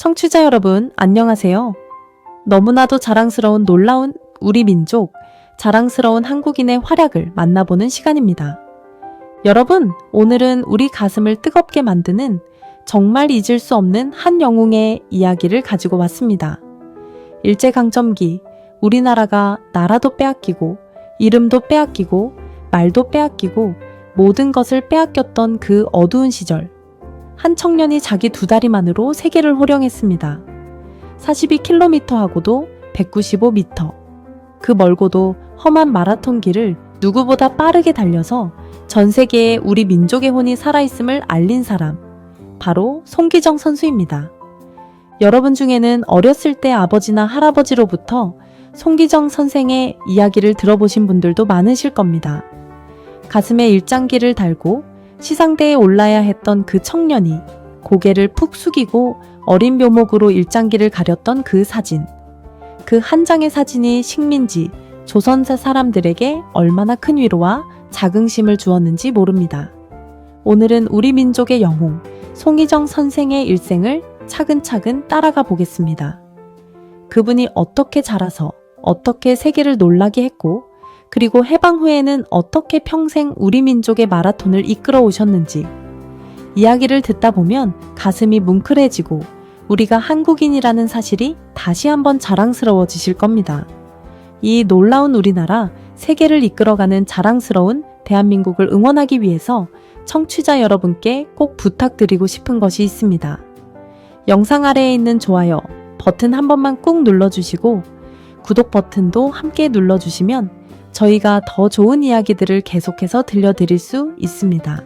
청취자 여러분, 안녕하세요. 너무나도 자랑스러운 놀라운 우리 민족, 자랑스러운 한국인의 활약을 만나보는 시간입니다. 여러분, 오늘은 우리 가슴을 뜨겁게 만드는 정말 잊을 수 없는 한 영웅의 이야기를 가지고 왔습니다. 일제강점기, 우리나라가 나라도 빼앗기고, 이름도 빼앗기고, 말도 빼앗기고, 모든 것을 빼앗겼던 그 어두운 시절, 한 청년이 자기 두 다리만으로 세계를 호령했습니다. 42km하고도 195m. 그 멀고도 험한 마라톤 길을 누구보다 빠르게 달려서 전 세계에 우리 민족의 혼이 살아있음을 알린 사람, 바로 송기정 선수입니다. 여러분 중에는 어렸을 때 아버지나 할아버지로부터 송기정 선생의 이야기를 들어보신 분들도 많으실 겁니다. 가슴에 일장기를 달고 시상대에 올라야 했던 그 청년이 고개를 푹 숙이고 어린 묘목으로 일장기를 가렸던 그 사진. 그 한 장의 사진이 식민지, 조선사 사람들에게 얼마나 큰 위로와 자긍심을 주었는지 모릅니다. 오늘은 우리 민족의 영웅, 송기정 선생의 일생을 차근차근 따라가 보겠습니다. 그분이 어떻게 자라서 어떻게 세계를 놀라게 했고, 그리고 해방 후에는 어떻게 평생 우리 민족의 마라톤을 이끌어 오셨는지 이야기를 듣다 보면 가슴이 뭉클해지고 우리가 한국인이라는 사실이 다시 한번 자랑스러워지실 겁니다. 이 놀라운 우리나라, 세계를 이끌어가는 자랑스러운 대한민국을 응원하기 위해서 청취자 여러분께 꼭 부탁드리고 싶은 것이 있습니다. 영상 아래에 있는 좋아요 버튼 한 번만 꾹 눌러주시고 구독 버튼도 함께 눌러주시면 저희가 더 좋은 이야기들을 계속해서 들려드릴 수 있습니다.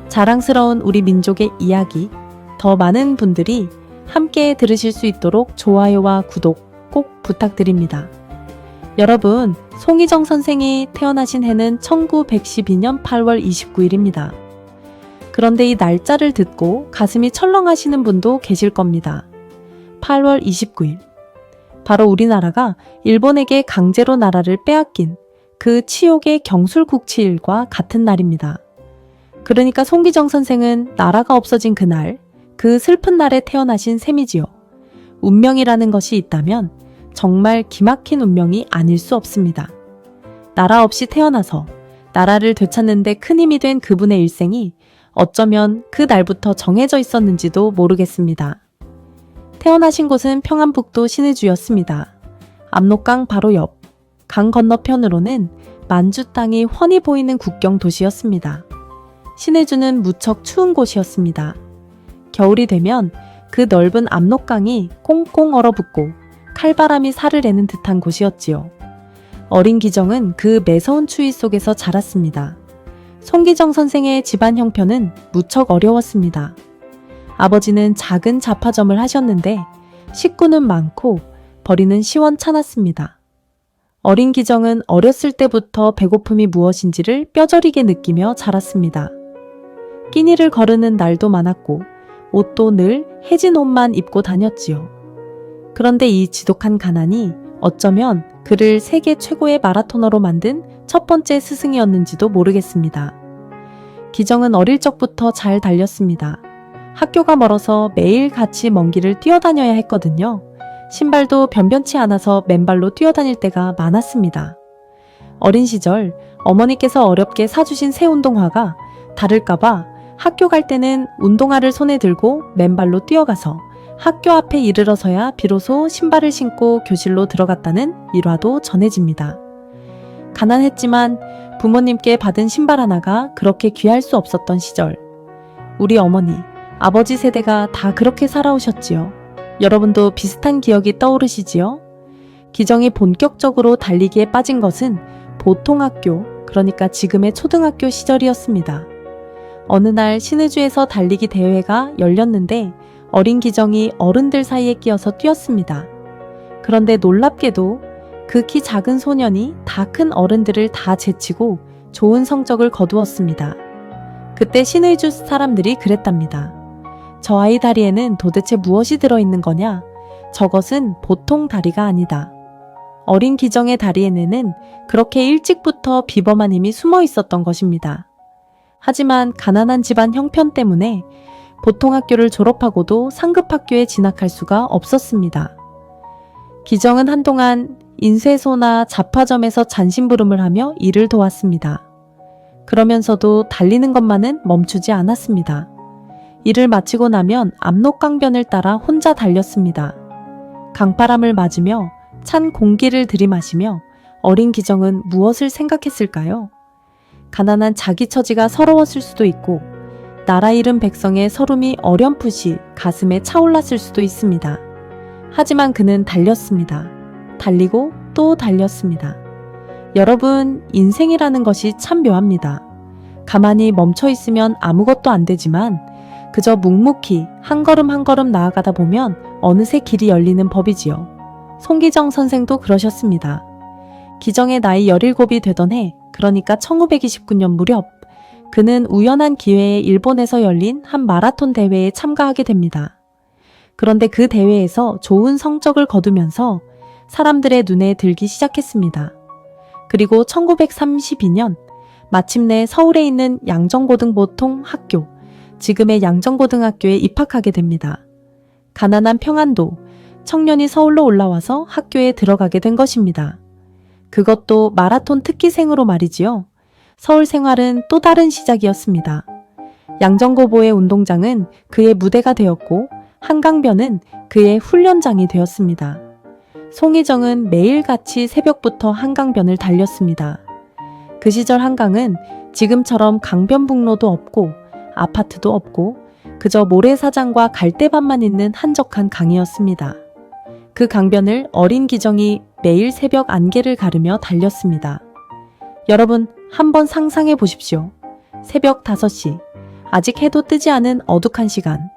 자랑스러운 우리 민족의 이야기, 더 많은 분들이 함께 들으실 수 있도록 좋아요와 구독 꼭 부탁드립니다. 여러분, 송기정 선생이 태어나신 해는 1912년 8월 29일입니다. 그런데 이 날짜를 듣고 가슴이 철렁하시는 분도 계실 겁니다. 8월 29일. 바로 우리나라가 일본에게 강제로 나라를 빼앗긴 그 치욕의 경술국치일과 같은 날입니다. 그러니까 송기정 선생은 나라가 없어진 그날, 그 슬픈 날에 태어나신 셈이지요. 운명이라는 것이 있다면 정말 기막힌 운명이 아닐 수 없습니다. 나라 없이 태어나서 나라를 되찾는 데 큰 힘이 된 그분의 일생이 어쩌면 그 날부터 정해져 있었는지도 모르겠습니다. 태어나신 곳은 평안북도 신의주였습니다. 압록강 바로 옆, 강 건너편으로는 만주 땅이 훤히 보이는 국경 도시였습니다. 신의주는 무척 추운 곳이었습니다. 겨울이 되면 그 넓은 압록강이 꽁꽁 얼어붙고 칼바람이 살을 내는 듯한 곳이었지요. 어린 기정은 그 매서운 추위 속에서 자랐습니다. 송기정 선생의 집안 형편은 무척 어려웠습니다. 아버지는 작은 잡화점을 하셨는데 식구는 많고 벌이는 시원찮았습니다. 어린 기정은 어렸을 때부터 배고픔이 무엇인지를 뼈저리게 느끼며 자랐습니다. 끼니를 거르는 날도 많았고 옷도 늘 해진 옷만 입고 다녔지요. 그런데 이 지독한 가난이 어쩌면 그를 세계 최고의 마라토너로 만든 첫 번째 스승이었는지도 모르겠습니다. 기정은 어릴 적부터 잘 달렸습니다. 학교가 멀어서 매일 같이 먼 길을 뛰어다녀야 했거든요. 신발도 변변치 않아서 맨발로 뛰어다닐 때가 많았습니다. 어린 시절 어머니께서 어렵게 사주신 새 운동화가 다를까봐 학교 갈 때는 운동화를 손에 들고 맨발로 뛰어가서 학교 앞에 이르러서야 비로소 신발을 신고 교실로 들어갔다는 일화도 전해집니다. 가난했지만 부모님께 받은 신발 하나가 그렇게 귀할 수 없었던 시절, 우리 어머니, 아버지 세대가 다 그렇게 살아오셨지요. 여러분도 비슷한 기억이 떠오르시지요? 기정이 본격적으로 달리기에 빠진 것은 보통 학교, 그러니까 지금의 초등학교 시절이었습니다. 어느 날 신의주에서 달리기 대회가 열렸는데 어린 기정이 어른들 사이에 끼어서 뛰었습니다. 그런데 놀랍게도 그 키 작은 소년이 다 큰 어른들을 다 제치고 좋은 성적을 거두었습니다. 그때 신의주 사람들이 그랬답니다. 저 아이 다리에는 도대체 무엇이 들어있는 거냐? 저것은 보통 다리가 아니다. 어린 기정의 다리에는 그렇게 일찍부터 비범한 힘이 숨어 있었던 것입니다. 하지만 가난한 집안 형편 때문에 보통 학교를 졸업하고도 상급 학교에 진학할 수가 없었습니다. 기정은 한동안 인쇄소나 잡화점에서 잔심부름을 하며 일을 도왔습니다. 그러면서도 달리는 것만은 멈추지 않았습니다. 일을 마치고 나면 압록강변을 따라 혼자 달렸습니다. 강바람을 맞으며 찬 공기를 들이마시며 어린 기정은 무엇을 생각했을까요? 가난한 자기 처지가 서러웠을 수도 있고 나라 잃은 백성의 서름이 어렴풋이 가슴에 차올랐을 수도 있습니다. 하지만 그는 달렸습니다. 달리고 또 달렸습니다. 여러분, 인생이라는 것이 참 묘합니다. 가만히 멈춰 있으면 아무것도 안 되지만 그저 묵묵히 한 걸음 한 걸음 나아가다 보면 어느새 길이 열리는 법이지요. 송기정 선생도 그러셨습니다. 기정의 나이 17이 되던 해, 그러니까 1929년 무렵, 그는 우연한 기회에 일본에서 열린 한 마라톤 대회에 참가하게 됩니다. 그런데 그 대회에서 좋은 성적을 거두면서 사람들의 눈에 들기 시작했습니다. 그리고 1932년 마침내 서울에 있는 양정고등보통 학교, 지금의 양정고등학교에 입학하게 됩니다. 가난한 평안도, 청년이 서울로 올라와서 학교에 들어가게 된 것입니다. 그것도 마라톤 특기생으로 말이지요. 서울 생활은 또 다른 시작이었습니다. 양정고보의 운동장은 그의 무대가 되었고 한강변은 그의 훈련장이 되었습니다. 송희정은 매일같이 새벽부터 한강변을 달렸습니다. 그 시절 한강은 지금처럼 강변북로도 없고 아파트도 없고 그저 모래사장과 갈대밭만 있는 한적한 강이었습니다. 그 강변을 어린 기정이 매일 새벽 안개를 가르며 달렸습니다. 여러분, 한번 상상해 보십시오. 새벽 5시, 아직 해도 뜨지 않은 어둑한 시간,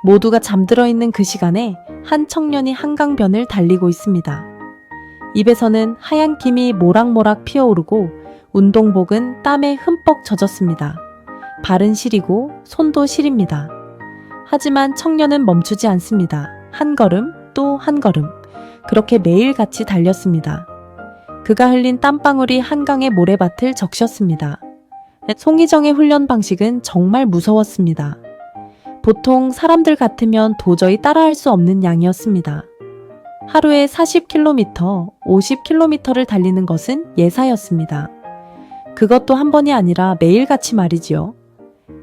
모두가 잠들어 있는 그 시간에 한 청년이 한강변을 달리고 있습니다. 입에서는 하얀 김이 모락모락 피어오르고 운동복은 땀에 흠뻑 젖었습니다. 발은 시리고 손도 시립니다. 하지만 청년은 멈추지 않습니다. 한 걸음 또 한 걸음, 그렇게 매일같이 달렸습니다. 그가 흘린 땀방울이 한강의 모래밭을 적셨습니다. 송희정의 훈련 방식은 정말 무서웠습니다. 보통 사람들 같으면 도저히 따라할 수 없는 양이었습니다. 하루에 40km, 50km를 달리는 것은 예사였습니다. 그것도 한 번이 아니라 매일같이 말이지요.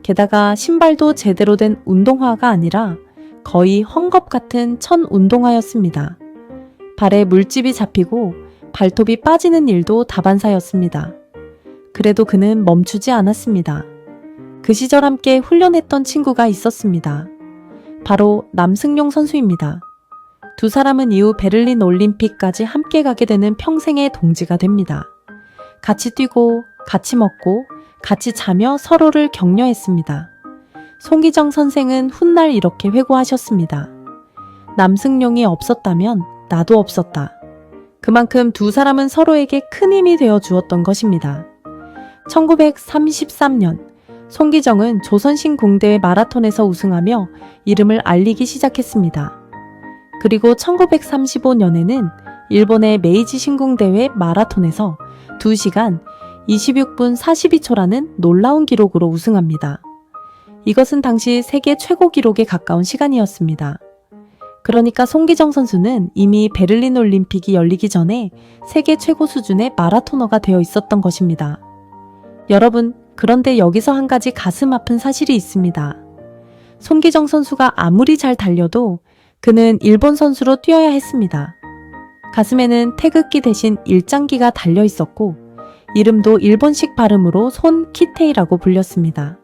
게다가 신발도 제대로 된 운동화가 아니라 거의 헝겊 같은 천 운동화였습니다. 발에 물집이 잡히고 발톱이 빠지는 일도 다반사였습니다. 그래도 그는 멈추지 않았습니다. 그 시절 함께 훈련했던 친구가 있었습니다. 바로 남승용 선수입니다. 두 사람은 이후 베를린 올림픽까지 함께 가게 되는 평생의 동지가 됩니다. 같이 뛰고, 같이 먹고, 같이 자며 서로를 격려했습니다. 송기정 선생은 훗날 이렇게 회고하셨습니다. 남승용이 없었다면 나도 없었다. 그만큼 두 사람은 서로에게 큰 힘이 되어 주었던 것입니다. 1933년 송기정은 조선신공대회 마라톤에서 우승하며 이름을 알리기 시작했습니다. 그리고 1935년에는 일본의 메이지 신궁대회 마라톤에서 2시간 26분 42초라는 놀라운 기록으로 우승합니다. 이것은 당시 세계 최고 기록에 가까운 시간이었습니다. 그러니까 송기정 선수는 이미 베를린 올림픽이 열리기 전에 세계 최고 수준의 마라토너가 되어 있었던 것입니다. 여러분, 그런데 여기서 한 가지 가슴 아픈 사실이 있습니다. 송기정 선수가 아무리 잘 달려도 그는 일본 선수로 뛰어야 했습니다. 가슴에는 태극기 대신 일장기가 달려 있었고 이름도 일본식 발음으로 손키테이라고 불렸습니다.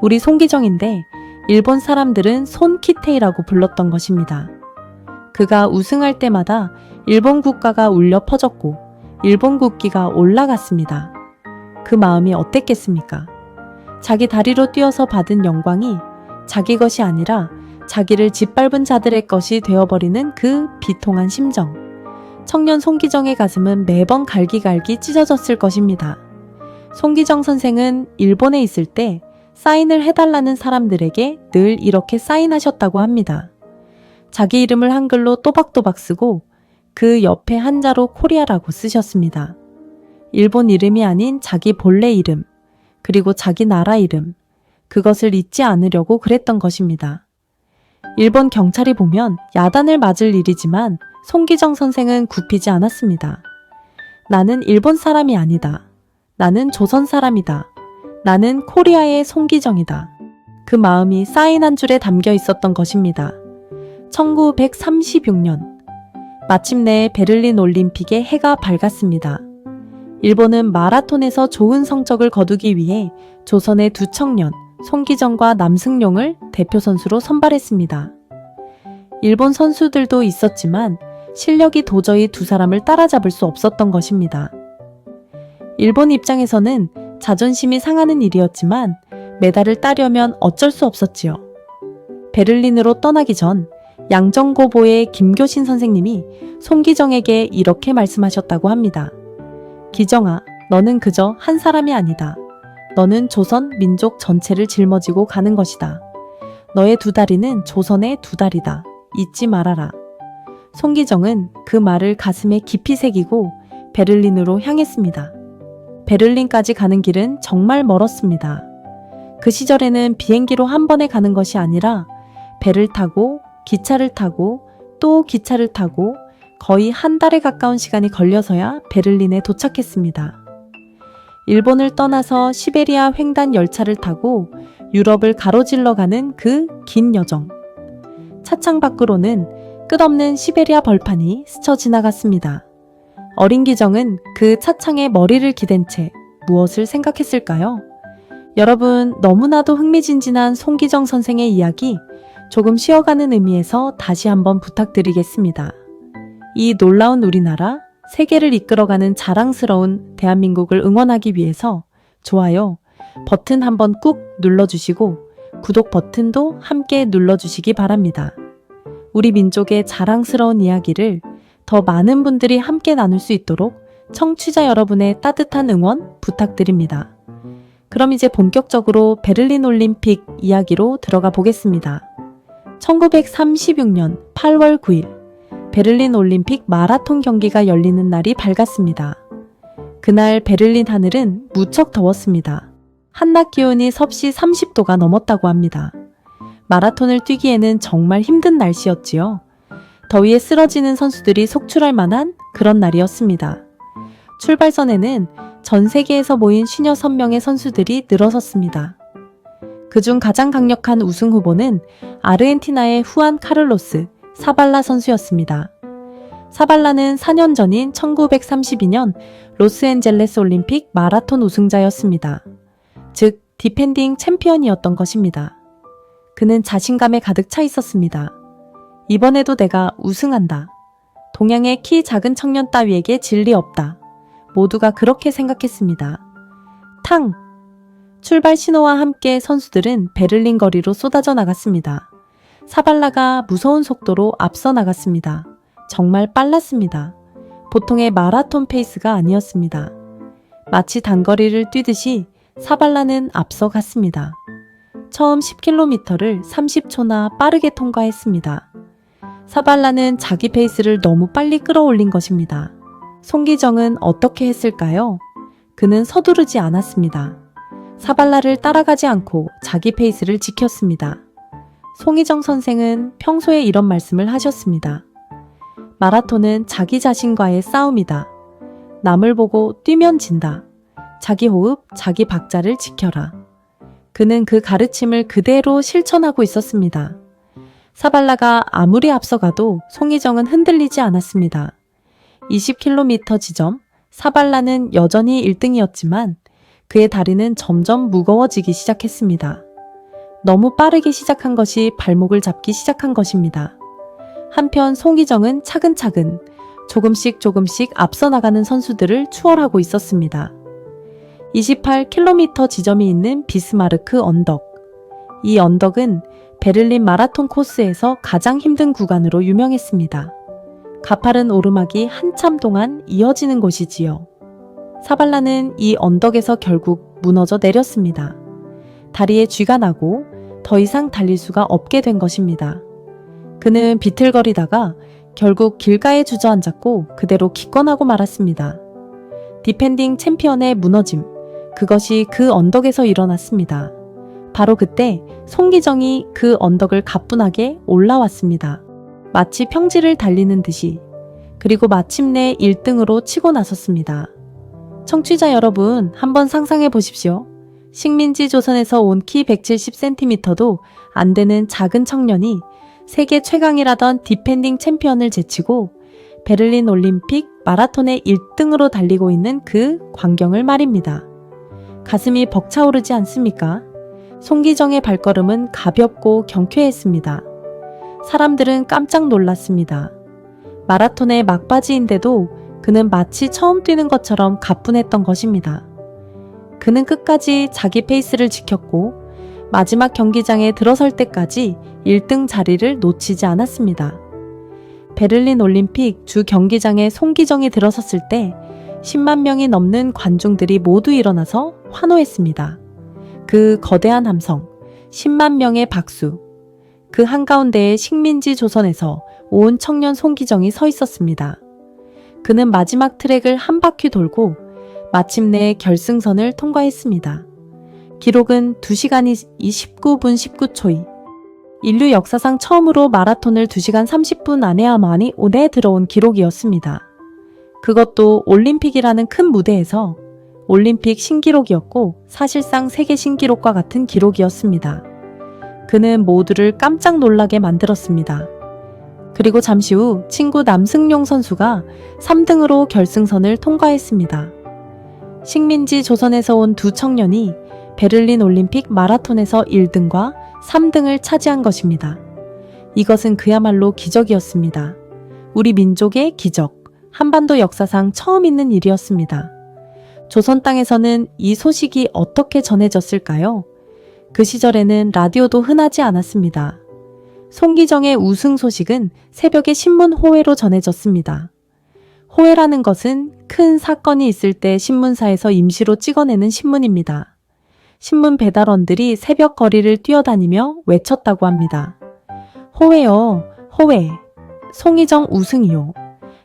우리 송기정인데 일본 사람들은 손키테이라고 불렀던 것입니다. 그가 우승할 때마다 일본 국가가 울려 퍼졌고 일본 국기가 올라갔습니다. 그 마음이 어땠겠습니까? 자기 다리로 뛰어서 받은 영광이 자기 것이 아니라 자기를 짓밟은 자들의 것이 되어버리는 그 비통한 심정. 청년 송기정의 가슴은 매번 갈기갈기 찢어졌을 것입니다. 송기정 선생은 일본에 있을 때 사인을 해달라는 사람들에게 늘 이렇게 사인하셨다고 합니다. 자기 이름을 한글로 또박또박 쓰고 그 옆에 한자로 코리아라고 쓰셨습니다. 일본 이름이 아닌 자기 본래 이름, 그리고 자기 나라 이름, 그것을 잊지 않으려고 그랬던 것입니다. 일본 경찰이 보면 야단을 맞을 일이지만 송기정 선생은 굽히지 않았습니다. 나는 일본 사람이 아니다. 나는 조선 사람이다. 나는 코리아의 송기정이다. 그 마음이 사인 한 줄에 담겨 있었던 것입니다. 1936년 마침내 베를린 올림픽의 해가 밝았습니다. 일본은 마라톤에서 좋은 성적을 거두기 위해 조선의 두 청년 송기정과 남승용을 대표 선수로 선발했습니다. 일본 선수들도 있었지만 실력이 도저히 두 사람을 따라잡을 수 없었던 것입니다. 일본 입장에서는 자존심이 상하는 일이었지만 메달을 따려면 어쩔 수 없었지요. 베를린으로 떠나기 전 양정고보의 김교신 선생님이 송기정에게 이렇게 말씀하셨다고 합니다. 기정아, 너는 그저 한 사람이 아니다. 너는 조선 민족 전체를 짊어지고 가는 것이다. 너의 두 다리는 조선의 두 다리다. 잊지 말아라. 송기정은 그 말을 가슴에 깊이 새기고 베를린으로 향했습니다. 베를린까지 가는 길은 정말 멀었습니다. 그 시절에는 비행기로 한 번에 가는 것이 아니라 배를 타고 기차를 타고 또 기차를 타고 거의 한 달에 가까운 시간이 걸려서야 베를린에 도착했습니다. 일본을 떠나서 시베리아 횡단 열차를 타고 유럽을 가로질러 가는 그 긴 여정. 차창 밖으로는 끝없는 시베리아 벌판이 스쳐 지나갔습니다. 어린 기정은 그 차창에 머리를 기댄 채 무엇을 생각했을까요? 여러분, 너무나도 흥미진진한 송기정 선생의 이야기 조금 쉬어가는 의미에서 다시 한번 부탁드리겠습니다. 이 놀라운 우리나라, 세계를 이끌어가는 자랑스러운 대한민국을 응원하기 위해서 좋아요 버튼 한번 꾹 눌러주시고 구독 버튼도 함께 눌러주시기 바랍니다. 우리 민족의 자랑스러운 이야기를 더 많은 분들이 함께 나눌 수 있도록 청취자 여러분의 따뜻한 응원 부탁드립니다. 그럼 이제 본격적으로 베를린 올림픽 이야기로 들어가 보겠습니다. 1936년 8월 9일 베를린 올림픽 마라톤 경기가 열리는 날이 밝았습니다. 그날 베를린 하늘은 무척 더웠습니다. 한낮 기온이 섭씨 30도가 넘었다고 합니다. 마라톤을 뛰기에는 정말 힘든 날씨였지요. 더위에 쓰러지는 선수들이 속출할 만한 그런 날이었습니다. 출발선에는 전 세계에서 모인 56명의 선수들이 늘어섰습니다. 그중 가장 강력한 우승 후보는 아르헨티나의 후안 카를로스 사발라 선수였습니다. 사발라는 4년 전인 1932년 로스앤젤레스 올림픽 마라톤 우승자였습니다. 즉, 디펜딩 챔피언이었던 것입니다. 그는 자신감에 가득 차 있었습니다. 이번에도 내가 우승한다. 동양의 키 작은 청년 따위에게 진리 없다. 모두가 그렇게 생각했습니다. 탕! 출발 신호와 함께 선수들은 베를린 거리로 쏟아져 나갔습니다. 사발라가 무서운 속도로 앞서 나갔습니다. 정말 빨랐습니다. 보통의 마라톤 페이스가 아니었습니다. 마치 단거리를 뛰듯이 사발라는 앞서 갔습니다. 처음 10km를 30초나 빠르게 통과했습니다. 사발라는 자기 페이스를 너무 빨리 끌어올린 것입니다. 송기정은 어떻게 했을까요? 그는 서두르지 않았습니다. 사발라를 따라가지 않고 자기 페이스를 지켰습니다. 송기정 선생은 평소에 이런 말씀을 하셨습니다. 마라톤은 자기 자신과의 싸움이다. 남을 보고 뛰면 진다. 자기 호흡, 자기 박자를 지켜라. 그는 그 가르침을 그대로 실천하고 있었습니다. 사발라가 아무리 앞서가도 송기정은 흔들리지 않았습니다. 20km 지점, 사발라는 여전히 1등이었지만 그의 다리는 점점 무거워지기 시작했습니다. 너무 빠르게 시작한 것이 발목을 잡기 시작한 것입니다. 한편 송기정은 차근차근 조금씩 앞서 나가는 선수들을 추월하고 있었습니다. 28km 지점이 있는 비스마르크 언덕. 이 언덕은 베를린 마라톤 코스에서 가장 힘든 구간으로 유명했습니다. 가파른 오르막이 한참 동안 이어지는 곳이지요. 사발라는 이 언덕에서 결국 무너져 내렸습니다. 다리에 쥐가 나고 더 이상 달릴 수가 없게 된 것입니다. 그는 비틀거리다가 결국 길가에 주저앉았고 그대로 기권하고 말았습니다. 디펜딩 챔피언의 무너짐, 그것이 그 언덕에서 일어났습니다. 바로 그때 송기정이 그 언덕을 가뿐하게 올라왔습니다. 마치 평지를 달리는 듯이. 그리고 마침내 1등으로 치고 나섰습니다. 청취자 여러분, 한번 상상해 보십시오. 식민지 조선에서 온 키 170cm도 안 되는 작은 청년이 세계 최강이라던 디펜딩 챔피언을 제치고 베를린 올림픽 마라톤의 1등으로 달리고 있는 그 광경을 말입니다. 가슴이 벅차오르지 않습니까? 송기정의 발걸음은 가볍고 경쾌했습니다. 사람들은 깜짝 놀랐습니다. 마라톤의 막바지인데도 그는 마치 처음 뛰는 것처럼 가뿐했던 것입니다. 그는 끝까지 자기 페이스를 지켰고 마지막 경기장에 들어설 때까지 1등 자리를 놓치지 않았습니다. 베를린 올림픽 주 경기장에 송기정이 들어섰을 때 10만 명이 넘는 관중들이 모두 일어나서 환호했습니다. 그 거대한 함성, 10만 명의 박수, 그 한가운데에 식민지 조선에서 온 청년 송기정이 서 있었습니다. 그는 마지막 트랙을 한 바퀴 돌고 마침내 결승선을 통과했습니다. 기록은 2시간 29분 19초이. 인류 역사상 처음으로 마라톤을 2시간 30분 안에야만이 오래 들어온 기록이었습니다. 그것도 올림픽이라는 큰 무대에서 올림픽 신기록이었고 사실상 세계 신기록과 같은 기록이었습니다. 그는 모두를 깜짝 놀라게 만들었습니다. 그리고 잠시 후 친구 남승용 선수가 3등으로 결승선을 통과했습니다. 식민지 조선에서 온 두 청년이 베를린 올림픽 마라톤에서 1등과 3등을 차지한 것입니다. 이것은 그야말로 기적이었습니다. 우리 민족의 기적, 한반도 역사상 처음 있는 일이었습니다. 조선 땅에서는 이 소식이 어떻게 전해졌을까요? 그 시절에는 라디오도 흔하지 않았습니다. 송기정의 우승 소식은 새벽에 신문 호외로 전해졌습니다. 호외라는 것은 큰 사건이 있을 때 신문사에서 임시로 찍어내는 신문입니다. 신문 배달원들이 새벽 거리를 뛰어다니며 외쳤다고 합니다. 호외요, 호외. 송기정 우승이요.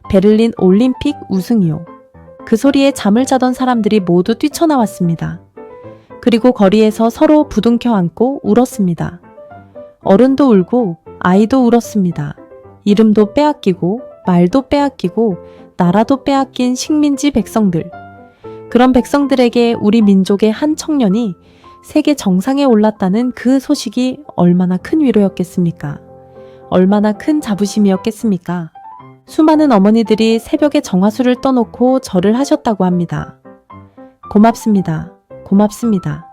베를린 올림픽 우승이요. 그 소리에 잠을 자던 사람들이 모두 뛰쳐나왔습니다. 그리고 거리에서 서로 부둥켜 안고 울었습니다. 어른도 울고 아이도 울었습니다. 이름도 빼앗기고 말도 빼앗기고 나라도 빼앗긴 식민지 백성들. 그런 백성들에게 우리 민족의 한 청년이 세계 정상에 올랐다는 그 소식이 얼마나 큰 위로였겠습니까? 얼마나 큰 자부심이었겠습니까? 수많은 어머니들이 새벽에 정화수를 떠놓고 절을 하셨다고 합니다. 고맙습니다. 고맙습니다.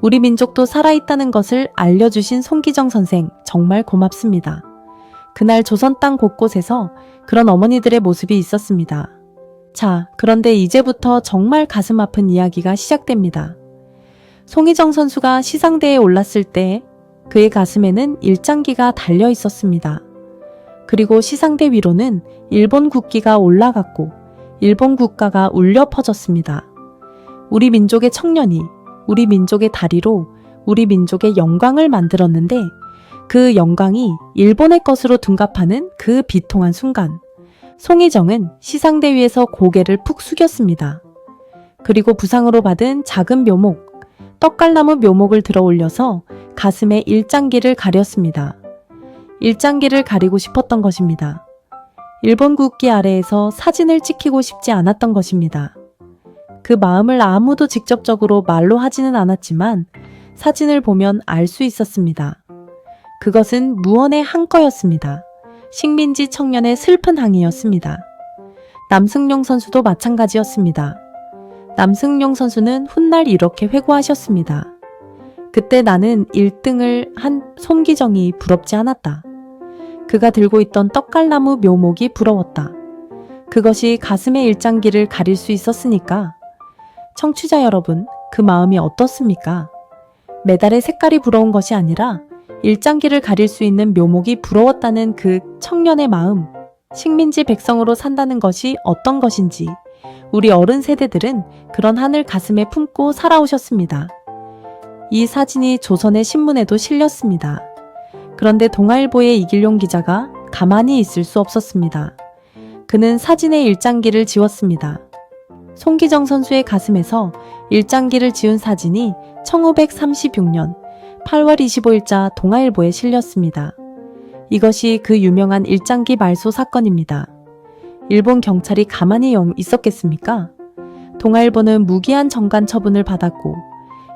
우리 민족도 살아있다는 것을 알려주신 송기정 선생, 정말 고맙습니다. 그날 조선 땅 곳곳에서 그런 어머니들의 모습이 있었습니다. 자, 그런데 이제부터 정말 가슴 아픈 이야기가 시작됩니다. 송기정 선수가 시상대에 올랐을 때 그의 가슴에는 일장기가 달려 있었습니다. 그리고 시상대 위로는 일본 국기가 올라갔고 일본 국가가 울려 퍼졌습니다. 우리 민족의 청년이 우리 민족의 다리로 우리 민족의 영광을 만들었는데 그 영광이 일본의 것으로 둔갑하는 그 비통한 순간 송기정은 시상대 위에서 고개를 푹 숙였습니다. 그리고 부상으로 받은 작은 묘목, 떡갈나무 묘목을 들어 올려서 가슴에 일장기를 가렸습니다. 일장기를 가리고 싶었던 것입니다. 일본 국기 아래에서 사진을 찍히고 싶지 않았던 것입니다. 그 마음을 아무도 직접적으로 말로 하지는 않았지만 사진을 보면 알 수 있었습니다. 그것은 무언의 한꺼였습니다. 식민지 청년의 슬픈 항이었습니다. 남승용 선수도 마찬가지였습니다. 남승용 선수는 훗날 이렇게 회고하셨습니다. 그때 나는 1등을 한 송기정이 부럽지 않았다. 그가 들고 있던 떡갈나무 묘목이 부러웠다. 그것이 가슴의 일장기를 가릴 수 있었으니까. 청취자 여러분, 그 마음이 어떻습니까? 메달의 색깔이 부러운 것이 아니라 일장기를 가릴 수 있는 묘목이 부러웠다는 그 청년의 마음, 식민지 백성으로 산다는 것이 어떤 것인지 우리 어른 세대들은 그런 한을 가슴에 품고 살아오셨습니다. 이 사진이 조선의 신문에도 실렸습니다. 그런데 동아일보의 이길용 기자가 가만히 있을 수 없었습니다. 그는 사진의 일장기를 지웠습니다. 송기정 선수의 가슴에서 일장기를 지운 사진이 1536년 8월 25일자 동아일보에 실렸습니다. 이것이 그 유명한 일장기 말소 사건입니다. 일본 경찰이 가만히 있었겠습니까? 동아일보는 무기한 정관 처분을 받았고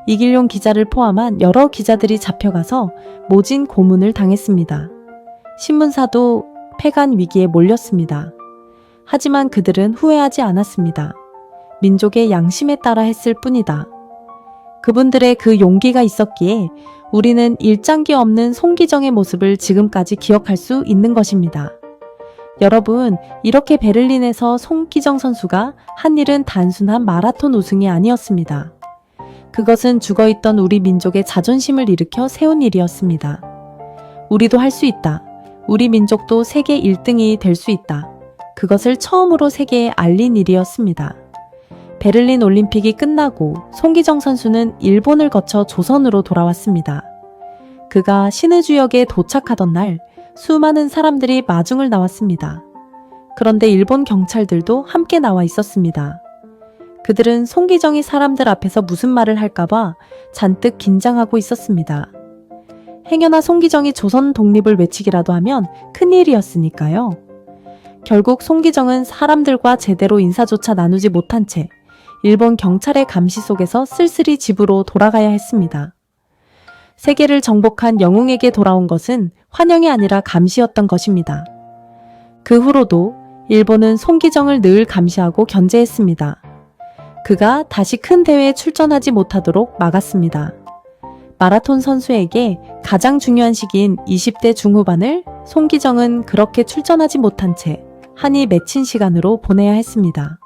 이길용 기자를 포함한 여러 기자들이 잡혀가서 모진 고문을 당했습니다. 신문사도 폐간 위기에 몰렸습니다. 하지만 그들은 후회하지 않았습니다. 민족의 양심에 따라 했을 뿐이다. 그분들의 그 용기가 있었기에 우리는 일장기 없는 송기정의 모습을 지금까지 기억할 수 있는 것입니다. 여러분, 이렇게 베를린에서 송기정 선수가 한 일은 단순한 마라톤 우승이 아니었습니다. 그것은 죽어있던 우리 민족의 자존심을 일으켜 세운 일이었습니다. 우리도 할 수 있다. 우리 민족도 세계 1등이 될 수 있다. 그것을 처음으로 세계에 알린 일이었습니다. 베를린 올림픽이 끝나고 송기정 선수는 일본을 거쳐 조선으로 돌아왔습니다. 그가 시느주역에 도착하던 날 수많은 사람들이 마중을 나왔습니다. 그런데 일본 경찰들도 함께 나와 있었습니다. 그들은 송기정이 사람들 앞에서 무슨 말을 할까봐 잔뜩 긴장하고 있었습니다. 행여나 송기정이 조선 독립을 외치기라도 하면 큰일이었으니까요. 결국 송기정은 사람들과 제대로 인사조차 나누지 못한 채 일본 경찰의 감시 속에서 쓸쓸히 집으로 돌아가야 했습니다. 세계를 정복한 영웅에게 돌아온 것은 환영이 아니라 감시였던 것입니다. 그 후로도 일본은 송기정을 늘 감시하고 견제했습니다. 그가 다시 큰 대회에 출전하지 못하도록 막았습니다. 마라톤 선수에게 가장 중요한 시기인 20대 중후반을 송기정은 그렇게 출전하지 못한 채 한이 맺힌 시간으로 보내야 했습니다.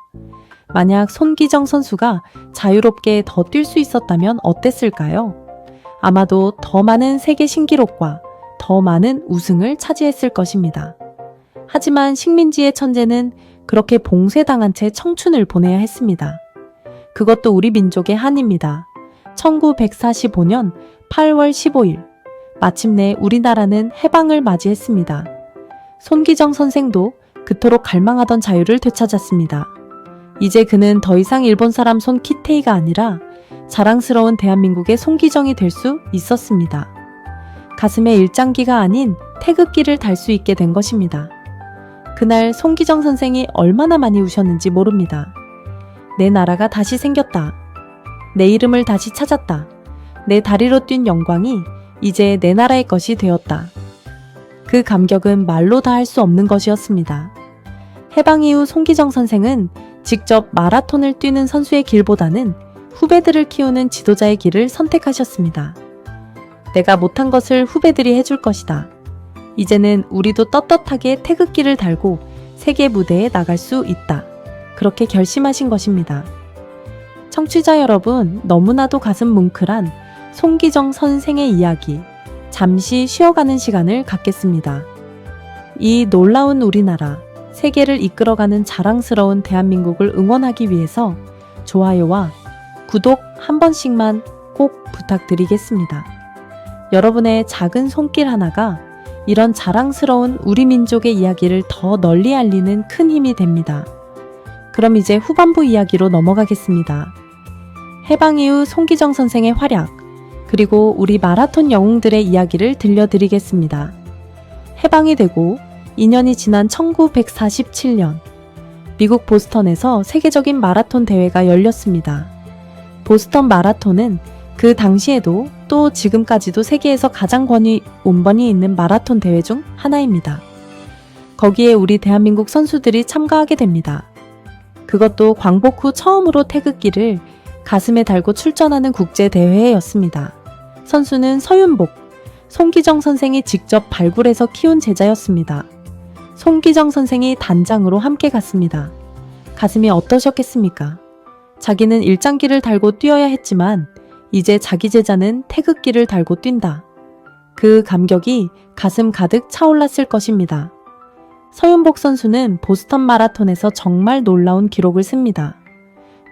만약 송기정 선수가 자유롭게 더 뛸 수 있었다면 어땠을까요? 아마도 더 많은 세계 신기록과 더 많은 우승을 차지했을 것입니다. 하지만 식민지의 천재는 그렇게 봉쇄당한 채 청춘을 보내야 했습니다. 그것도 우리 민족의 한입니다. 1945년 8월 15일, 마침내 우리나라는 해방을 맞이했습니다. 손기정 선생도 그토록 갈망하던 자유를 되찾았습니다. 이제 그는 더 이상 일본 사람 손 키테이가 아니라 자랑스러운 대한민국의 송기정이 될 수 있었습니다. 가슴에 일장기가 아닌 태극기를 달 수 있게 된 것입니다. 그날 송기정 선생이 얼마나 많이 우셨는지 모릅니다. 내 나라가 다시 생겼다. 내 이름을 다시 찾았다. 내 다리로 뛴 영광이 이제 내 나라의 것이 되었다. 그 감격은 말로 다 할 수 없는 것이었습니다. 해방 이후 송기정 선생은 직접 마라톤을 뛰는 선수의 길보다는 후배들을 키우는 지도자의 길을 선택하셨습니다. 내가 못한 것을 후배들이 해줄 것이다. 이제는 우리도 떳떳하게 태극기를 달고 세계 무대에 나갈 수 있다. 그렇게 결심하신 것입니다. 청취자 여러분, 너무나도 가슴 뭉클한 송기정 선생의 이야기, 잠시 쉬어가는 시간을 갖겠습니다. 이 놀라운 우리나라, 세계를 이끌어가는 자랑스러운 대한민국을 응원하기 위해서 좋아요와 구독 한 번씩만 꼭 부탁드리겠습니다. 여러분의 작은 손길 하나가 이런 자랑스러운 우리 민족의 이야기를 더 널리 알리는 큰 힘이 됩니다. 그럼 이제 후반부 이야기로 넘어가겠습니다. 해방 이후 송기정 선생의 활약, 그리고 우리 마라톤 영웅들의 이야기를 들려드리겠습니다. 해방이 되고 2년이 지난 1947년, 미국 보스턴에서 세계적인 마라톤 대회가 열렸습니다. 보스턴 마라톤은 그 당시에도 또 지금까지도 세계에서 가장 운번이 있는 마라톤 대회 중 하나입니다. 거기에 우리 대한민국 선수들이 참가하게 됩니다. 그것도 광복 후 처음으로 태극기를 가슴에 달고 출전하는 국제대회였습니다. 선수는 서윤복, 송기정 선생이 직접 발굴해서 키운 제자였습니다. 송기정 선생이 단장으로 함께 갔습니다. 가슴이 어떠셨겠습니까? 자기는 일장기를 달고 뛰어야 했지만 이제 자기 제자는 태극기를 달고 뛴다. 그 감격이 가슴 가득 차올랐을 것입니다. 서윤복 선수는 보스턴 마라톤에서 정말 놀라운 기록을 씁니다.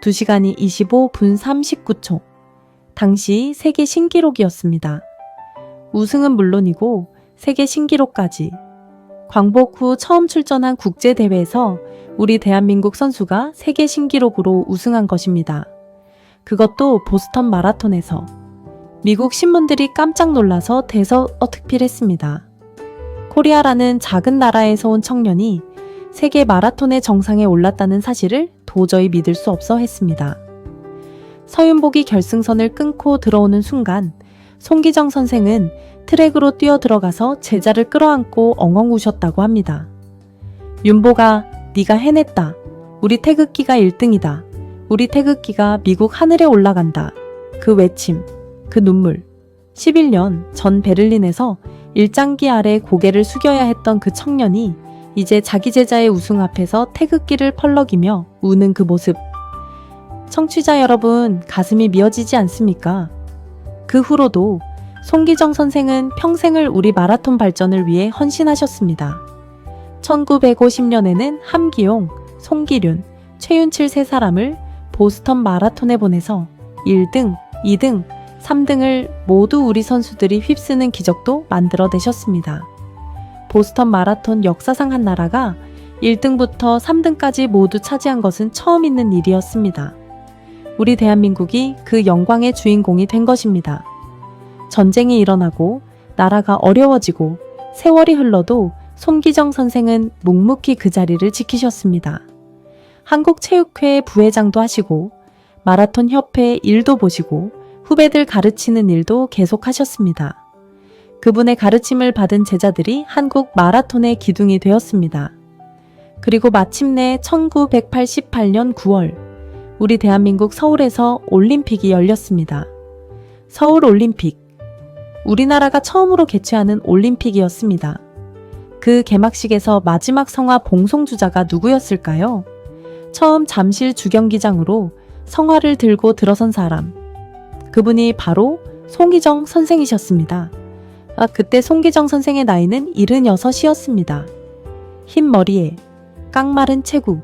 2시간이 25분 39초. 당시 세계 신기록이었습니다. 우승은 물론이고 세계 신기록까지. 광복 후 처음 출전한 국제대회에서 우리 대한민국 선수가 세계 신기록으로 우승한 것입니다. 그것도 보스턴 마라톤에서. 미국 신문들이 깜짝 놀라서 대서특필했습니다. 코리아라는 작은 나라에서 온 청년이 세계 마라톤의 정상에 올랐다는 사실을 도저히 믿을 수 없어 했습니다. 서윤복이 결승선을 끊고 들어오는 순간 송기정 선생은 트랙으로 뛰어 들어가서 제자를 끌어안고 엉엉 우셨다고 합니다. 윤보가 네가 해냈다. 우리 태극기가 1등이다. 우리 태극기가 미국 하늘에 올라간다. 그 외침, 그 눈물. 11년 전 베를린에서 일장기 아래 고개를 숙여야 했던 그 청년이 이제 자기 제자의 우승 앞에서 태극기를 펄럭이며 우는 그 모습. 청취자 여러분, 가슴이 미어지지 않습니까? 그 후로도 송기정 선생은 평생을 우리 마라톤 발전을 위해 헌신하셨습니다. 1950년에는 함기용, 송기륜, 최윤칠 세 사람을 보스턴 마라톤에 보내서 1등, 2등, 3등을 모두 우리 선수들이 휩쓰는 기적도 만들어내셨습니다. 보스턴 마라톤 역사상 한 나라가 1등부터 3등까지 모두 차지한 것은 처음 있는 일이었습니다. 우리 대한민국이 그 영광의 주인공이 된 것입니다. 전쟁이 일어나고 나라가 어려워지고 세월이 흘러도 손기정 선생은 묵묵히 그 자리를 지키셨습니다. 한국체육회 부회장도 하시고 마라톤 협회 일도 보시고 후배들 가르치는 일도 계속하셨습니다. 그분의 가르침을 받은 제자들이 한국 마라톤의 기둥이 되었습니다. 그리고 마침내 1988년 9월 우리 대한민국 서울에서 올림픽이 열렸습니다. 서울 올림픽. 우리나라가 처음으로 개최하는 올림픽이었습니다. 그 개막식에서 마지막 성화 봉송주자가 누구였을까요? 처음 잠실 주경기장으로 성화를 들고 들어선 사람. 그분이 바로 송기정 선생이셨습니다. 그때 송기정 선생의 나이는 76이었습니다. 흰 머리에 깡마른 체구.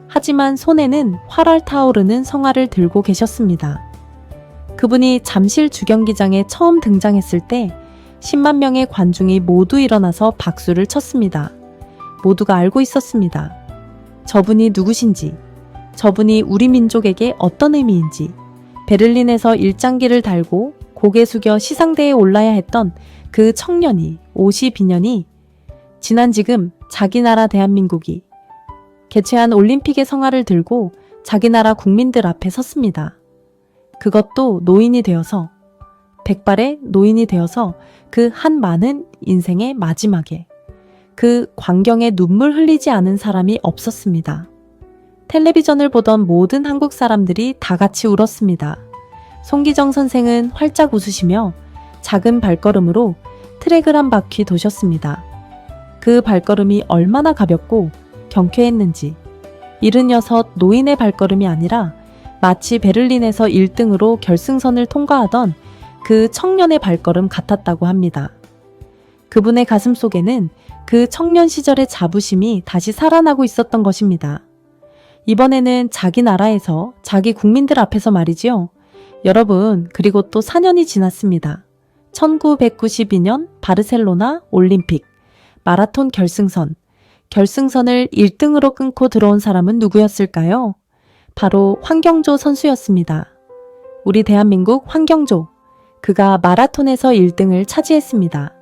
하지만 손에는 활활 타오르는 성화를 들고 계셨습니다. 그분이 잠실 주경기장에 처음 등장했을 때 10만 명의 관중이 모두 일어나서 박수를 쳤습니다. 모두가 알고 있었습니다. 저분이 누구신지, 저분이 우리 민족에게 어떤 의미인지, 베를린에서 일장기를 달고 고개 숙여 시상대에 올라야 했던 그 청년이 52년이 지난 지금 자기 나라 대한민국이 개최한 올림픽의 성화를 들고 자기 나라 국민들 앞에 섰습니다. 그것도 노인이 되어서, 백발의 노인이 되어서 그 한 많은 인생의 마지막에 그 광경에 눈물 흘리지 않은 사람이 없었습니다. 텔레비전을 보던 모든 한국 사람들이 다 같이 울었습니다. 송기정 선생은 활짝 웃으시며 작은 발걸음으로 트랙을 한 바퀴 도셨습니다. 그 발걸음이 얼마나 가볍고 경쾌했는지 76 노인의 발걸음이 아니라 마치 베를린에서 1등으로 결승선을 통과하던 그 청년의 발걸음 같았다고 합니다. 그분의 가슴 속에는 그 청년 시절의 자부심이 다시 살아나고 있었던 것입니다. 이번에는 자기 나라에서 자기 국민들 앞에서 말이지요. 여러분, 그리고 또 4년이 지났습니다. 1992년 바르셀로나 올림픽 마라톤 결승선을 1등으로 끊고 들어온 사람은 누구였을까요? 바로 황경조 선수였습니다. 우리 대한민국 황경조. 그가 마라톤에서 1등을 차지했습니다.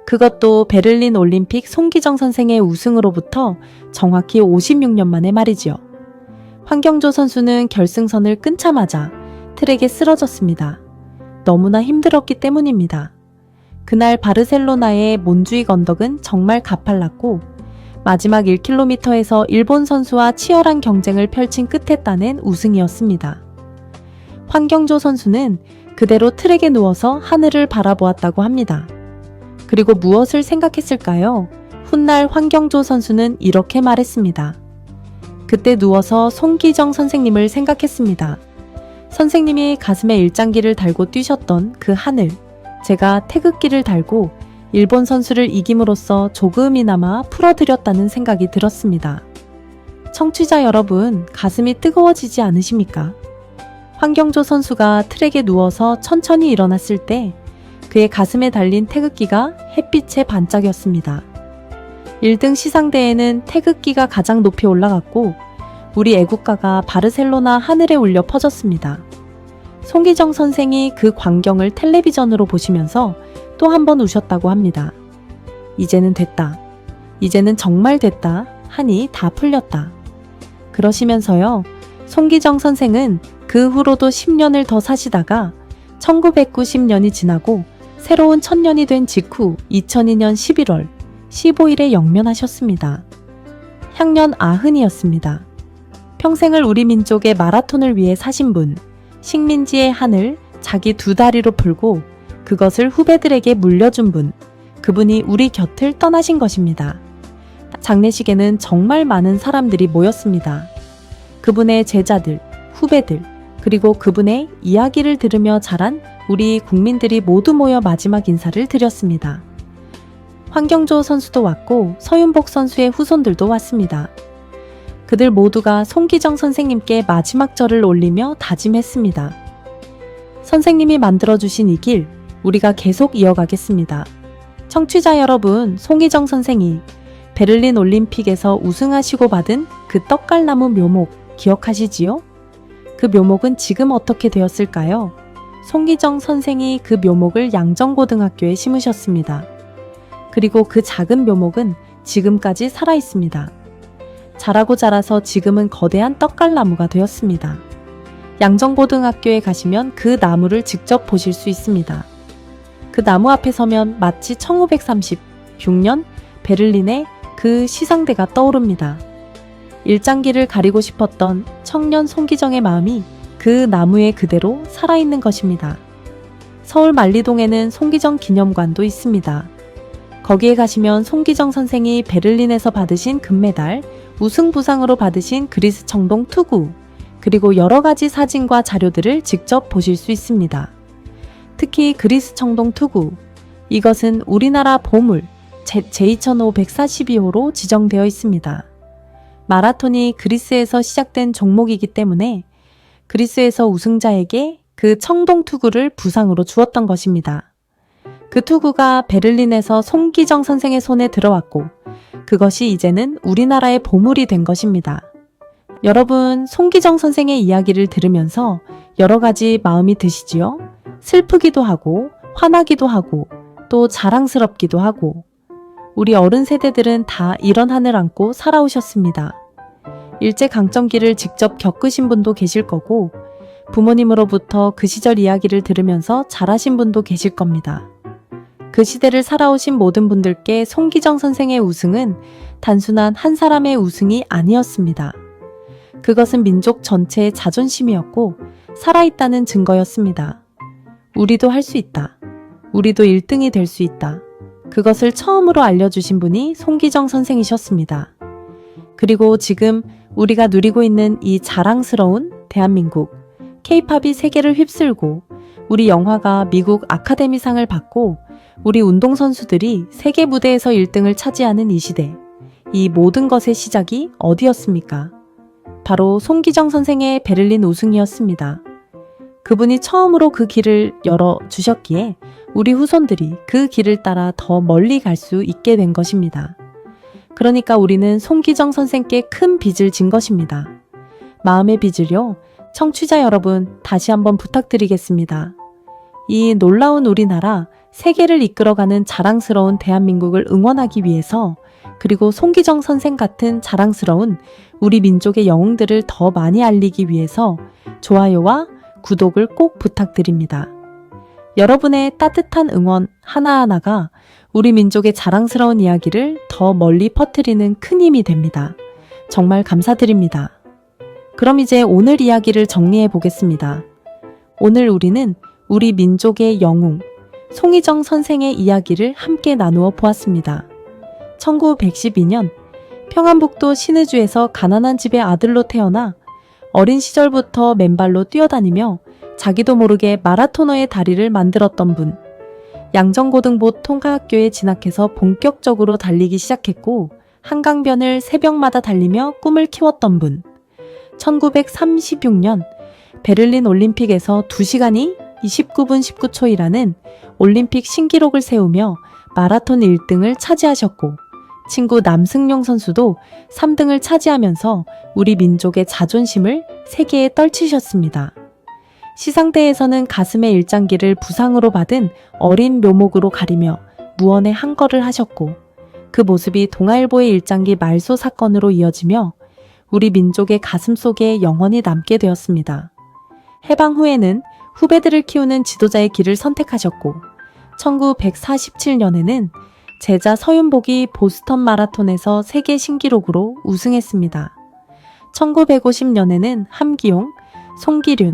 그것도 베를린 올림픽 송기정 선생의 우승으로부터 정확히 56년 만에 말이지요. 황경조 선수는 결승선을 끊자마자 트랙에 쓰러졌습니다. 너무나 힘들었기 때문입니다. 그날 바르셀로나의 몬주익 언덕은 정말 가팔랐고 마지막 1km에서 일본 선수와 치열한 경쟁을 펼친 끝에 따낸 우승이었습니다. 황경조 선수는 그대로 트랙에 누워서 하늘을 바라보았다고 합니다. 그리고 무엇을 생각했을까요? 훗날 황경조 선수는 이렇게 말했습니다. 그때 누워서 송기정 선생님을 생각했습니다. 선생님이 가슴에 일장기를 달고 뛰셨던 그 하늘, 제가 태극기를 달고 일본 선수를 이김으로써 조금이나마 풀어드렸다는 생각이 들었습니다. 청취자 여러분, 가슴이 뜨거워지지 않으십니까? 황경조 선수가 트랙에 누워서 천천히 일어났을 때 그의 가슴에 달린 태극기가 햇빛에 반짝였습니다. 1등 시상대에는 태극기가 가장 높이 올라갔고 우리 애국가가 바르셀로나 하늘에 울려 퍼졌습니다. 송기정 선생이 그 광경을 텔레비전으로 보시면서 또 한 번 우셨다고 합니다. 이제는 됐다. 이제는 정말 됐다 하니 다 풀렸다. 그러시면서요, 송기정 선생은 그 후로도 10년을 더 사시다가 1990년이 지나고 새로운 1000년이 된 직후 2002년 11월 15일에 영면하셨습니다. 향년 90이었습니다. 평생을 우리 민족의 마라톤을 위해 사신 분, 식민지의 한을 자기 두 다리로 풀고 그것을 후배들에게 물려준 분, 그분이 우리 곁을 떠나신 것입니다. 장례식에는 정말 많은 사람들이 모였습니다. 그분의 제자들, 후배들, 그리고 그분의 이야기를 들으며 자란 우리 국민들이 모두 모여 마지막 인사를 드렸습니다. 황경조 선수도 왔고 서윤복 선수의 후손들도 왔습니다. 그들 모두가 송기정 선생님께 마지막 절을 올리며 다짐했습니다. 선생님이 만들어주신 이 길, 우리가 계속 이어가겠습니다. 청취자 여러분, 송기정 선생이 베를린 올림픽에서 우승하시고 받은 그 떡갈나무 묘목 기억하시지요? 그 묘목은 지금 어떻게 되었을까요? 송기정 선생이 그 묘목을 양정고등학교에 심으셨습니다. 그리고 그 작은 묘목은 지금까지 살아있습니다. 자라고 자라서 지금은 거대한 떡갈나무가 되었습니다. 양정고등학교에 가시면 그 나무를 직접 보실 수 있습니다. 그 나무 앞에 서면 마치 1936년 베를린의 그 시상대가 떠오릅니다. 일장기를 가리고 싶었던 청년 송기정의 마음이 그 나무에 그대로 살아있는 것입니다. 서울 만리동에는 송기정 기념관도 있습니다. 거기에 가시면 송기정 선생이 베를린에서 받으신 금메달, 우승 부상으로 받으신 그리스 청동 투구, 그리고 여러 가지 사진과 자료들을 직접 보실 수 있습니다. 특히 그리스 청동 투구, 이것은 우리나라 보물 제2542호로 지정되어 있습니다. 마라톤이 그리스에서 시작된 종목이기 때문에 그리스에서 우승자에게 그 청동 투구를 부상으로 주었던 것입니다. 그 투구가 베를린에서 송기정 선생의 손에 들어왔고 그것이 이제는 우리나라의 보물이 된 것입니다. 여러분, 송기정 선생의 이야기를 들으면서 여러 가지 마음이 드시지요? 슬프기도 하고 화나기도 하고 또 자랑스럽기도 하고 우리 어른 세대들은 다 이런 한을 안고 살아오셨습니다. 일제강점기를 직접 겪으신 분도 계실 거고 부모님으로부터 그 시절 이야기를 들으면서 자라신 분도 계실 겁니다. 그 시대를 살아오신 모든 분들께 송기정 선생의 우승은 단순한 한 사람의 우승이 아니었습니다. 그것은 민족 전체의 자존심이었고 살아있다는 증거였습니다. 우리도 할 수 있다. 우리도 1등이 될 수 있다. 그것을 처음으로 알려주신 분이 송기정 선생이셨습니다. 그리고 지금 우리가 누리고 있는 이 자랑스러운 대한민국, K-팝이 세계를 휩쓸고 우리 영화가 미국 아카데미상을 받고 우리 운동선수들이 세계 무대에서 1등을 차지하는 이 시대, 이 모든 것의 시작이 어디였습니까? 바로 송기정 선생의 베를린 우승이었습니다. 그분이 처음으로 그 길을 열어주셨기에 우리 후손들이 그 길을 따라 더 멀리 갈 수 있게 된 것입니다. 그러니까 우리는 송기정 선생께 큰 빚을 진 것입니다. 마음의 빚을요, 청취자 여러분 다시 한번 부탁드리겠습니다. 이 놀라운 우리나라, 세계를 이끌어가는 자랑스러운 대한민국을 응원하기 위해서 그리고 송기정 선생 같은 자랑스러운 우리 민족의 영웅들을 더 많이 알리기 위해서 좋아요와 구독을 꼭 부탁드립니다. 여러분의 따뜻한 응원 하나하나가 우리 민족의 자랑스러운 이야기를 더 멀리 퍼뜨리는 큰 힘이 됩니다. 정말 감사드립니다. 그럼 이제 오늘 이야기를 정리해 보겠습니다. 오늘 우리는 우리 민족의 영웅, 송기정 선생의 이야기를 함께 나누어 보았습니다. 1912년 평안북도 신의주에서 가난한 집의 아들로 태어나 어린 시절부터 맨발로 뛰어다니며 자기도 모르게 마라토너의 다리를 만들었던 분, 양정고등부 통과학교에 진학해서 본격적으로 달리기 시작했고 한강변을 새벽마다 달리며 꿈을 키웠던 분, 1936년 베를린 올림픽에서 2시간이 29분 19초이라는 올림픽 신기록을 세우며 마라톤 1등을 차지하셨고 친구 남승용 선수도 3등을 차지하면서 우리 민족의 자존심을 세계에 떨치셨습니다. 시상대에서는 가슴의 일장기를 부상으로 받은 어린 묘목으로 가리며 무언의 한거를 하셨고, 그 모습이 동아일보의 일장기 말소 사건으로 이어지며 우리 민족의 가슴 속에 영원히 남게 되었습니다. 해방 후에는 후배들을 키우는 지도자의 길을 선택하셨고, 1947년에는 제자 서윤복이 보스턴 마라톤에서 세계 신기록으로 우승했습니다. 1950년에는 함기용, 송기륜,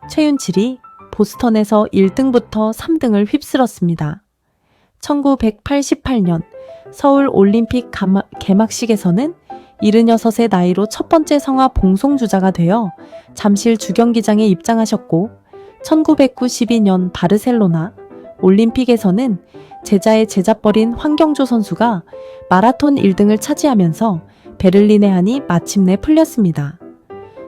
최윤칠이 보스턴에서 1등부터 3등을 휩쓸었습니다. 1988년 서울 올림픽 개막식에서는 76의 나이로 첫 번째 성화 봉송주자가 되어 잠실 주경기장에 입장하셨고, 1992년 바르셀로나 올림픽에서는 제자의 제자뻘인 황경조 선수가 마라톤 1등을 차지하면서 베를린의 한이 마침내 풀렸습니다.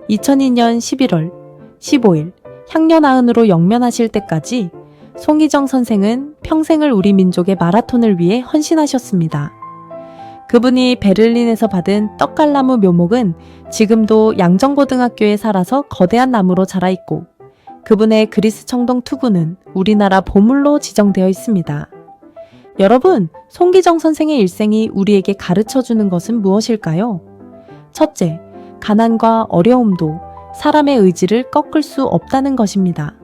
2002년 11월 15일 향년아흔으로 영면하실 때까지 송기정 선생은 평생을 우리 민족의 마라톤을 위해 헌신하셨습니다. 그분이 베를린에서 받은 떡갈나무 묘목은 지금도 양정고등학교에 살아서 거대한 나무로 자라있고, 그분의 그리스 청동 투구는 우리나라 보물로 지정되어 있습니다. 여러분, 송기정 선생의 일생이 우리에게 가르쳐주는 것은 무엇일까요? 첫째, 가난과 어려움도 사람의 의지를 꺾을 수 없다는 것입니다.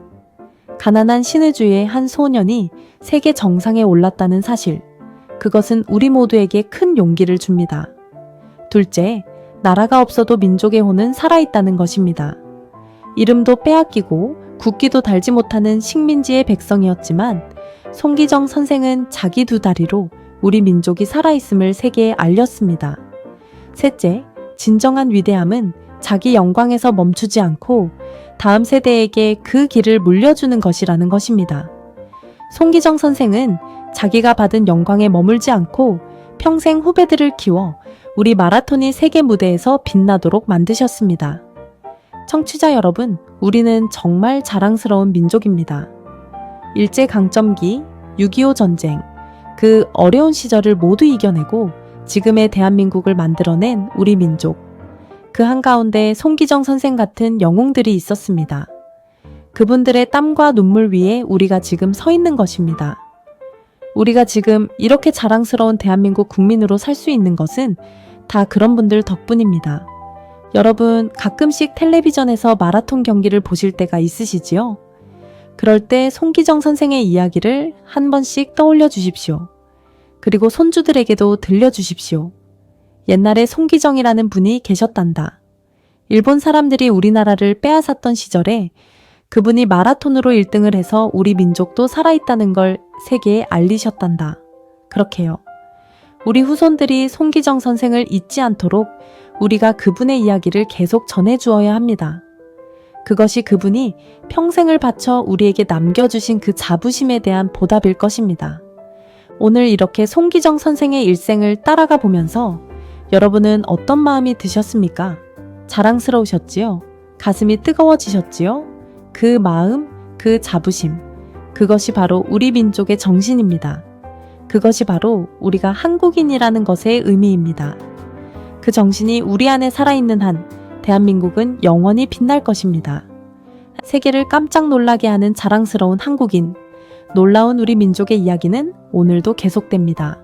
가난한 신의주의 한 소년이 세계 정상에 올랐다는 사실, 그것은 우리 모두에게 큰 용기를 줍니다. 둘째, 나라가 없어도 민족의 혼은 살아있다는 것입니다. 이름도 빼앗기고 국기도 달지 못하는 식민지의 백성이었지만 송기정 선생은 자기 두 다리로 우리 민족이 살아있음을 세계에 알렸습니다. 셋째, 진정한 위대함은 자기 영광에서 멈추지 않고 다음 세대에게 그 길을 물려주는 것이라는 것입니다. 송기정 선생은 자기가 받은 영광에 머물지 않고 평생 후배들을 키워 우리 마라톤이 세계 무대에서 빛나도록 만드셨습니다. 청취자 여러분, 우리는 정말 자랑스러운 민족입니다. 일제강점기, 6.25 전쟁, 그 어려운 시절을 모두 이겨내고 지금의 대한민국을 만들어낸 우리 민족. 그 한가운데 송기정 선생 같은 영웅들이 있었습니다. 그분들의 땀과 눈물 위에 우리가 지금 서 있는 것입니다. 우리가 지금 이렇게 자랑스러운 대한민국 국민으로 살 수 있는 것은 다 그런 분들 덕분입니다. 여러분, 가끔씩 텔레비전에서 마라톤 경기를 보실 때가 있으시지요? 그럴 때 송기정 선생의 이야기를 한 번씩 떠올려 주십시오. 그리고 손주들에게도 들려주십시오. 옛날에 송기정이라는 분이 계셨단다. 일본 사람들이 우리나라를 빼앗았던 시절에 그분이 마라톤으로 1등을 해서 우리 민족도 살아있다는 걸 세계에 알리셨단다. 그렇게요. 우리 후손들이 송기정 선생을 잊지 않도록 우리가 그분의 이야기를 계속 전해주어야 합니다. 그것이 그분이 평생을 바쳐 우리에게 남겨주신 그 자부심에 대한 보답일 것입니다. 오늘 이렇게 송기정 선생의 일생을 따라가 보면서 여러분은 어떤 마음이 드셨습니까? 자랑스러우셨지요? 가슴이 뜨거워지셨지요? 그 마음, 그 자부심, 그것이 바로 우리 민족의 정신입니다. 그것이 바로 우리가 한국인이라는 것의 의미입니다. 그 정신이 우리 안에 살아있는 한 대한민국은 영원히 빛날 것입니다. 세계를 깜짝 놀라게 하는 자랑스러운 한국인, 놀라운 우리 민족의 이야기는 오늘도 계속됩니다.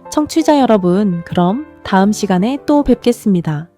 청취자 여러분, 그럼 다음 시간에 또 뵙겠습니다.